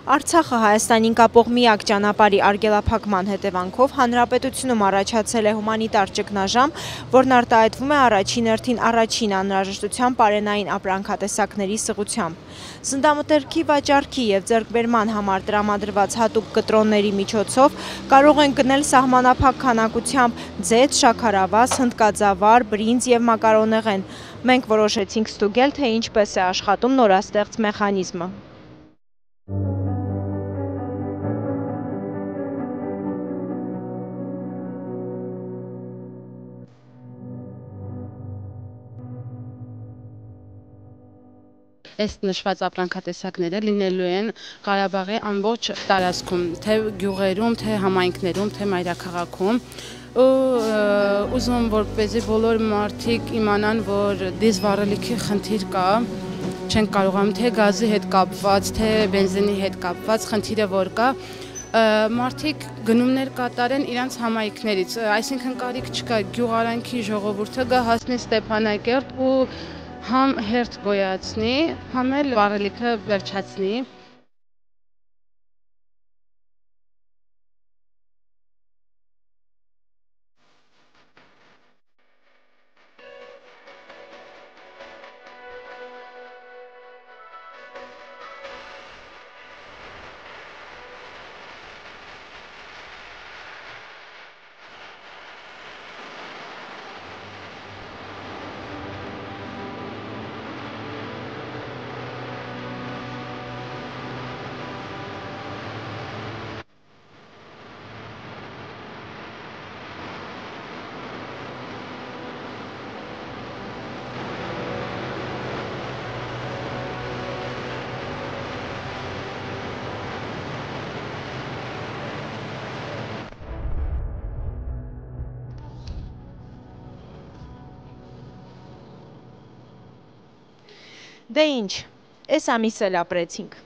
Արցախը Հայաստանին կապող միակ ճանապարհի արգելափակման հետևանքով հանրապետությունում առաջացել է հումանիտար ճգնաժամ, որն արտահայտվում է առաջին հերթին առաջին անհրաժեշտության պարենային ապրանքատեսակների սղությամբ։ Զնդամթերքի վաճառքի և ձեռքբերման համար տրամադրված հատուկ կտրոնների միջոցով կարող են գնել սահմանափակ քանակությամբ ձեթ, շաքարավազ, հնդկածավար, բրինձ և մակարոնեղեն։ Մենք որոշեցինք ստուգել, թե ինչպես է աշխատում նորաստեղծ մեխանիզմը։ Այս նշված ապրանքատեսակները լինելու են Ղարաբաղի ամբողջ տարածքում, թե գյուղերում, թե համայնքներում, թե մայրաքաղաքում։ Ուզում որպեսզի բոլոր մարդիկ իմանան, որ դիզվառելիքի խնդիր կա, չեն կարողանում թե գազի հետ կապված, թե բենզինի հետ կապված խնդիրը որ կա, մարդիկ գնումներ կատարեն իրանց համայնքներից, այսինքն կարիք չկա գյուղարանքի ժողովուրդը գա հասնի Ստեփանակերտ ու համ հերթ գոյացնի, համ էլ վառելիքը վերջացնի։ Դե ինչ, էս ամիս էլ ապրեցինք։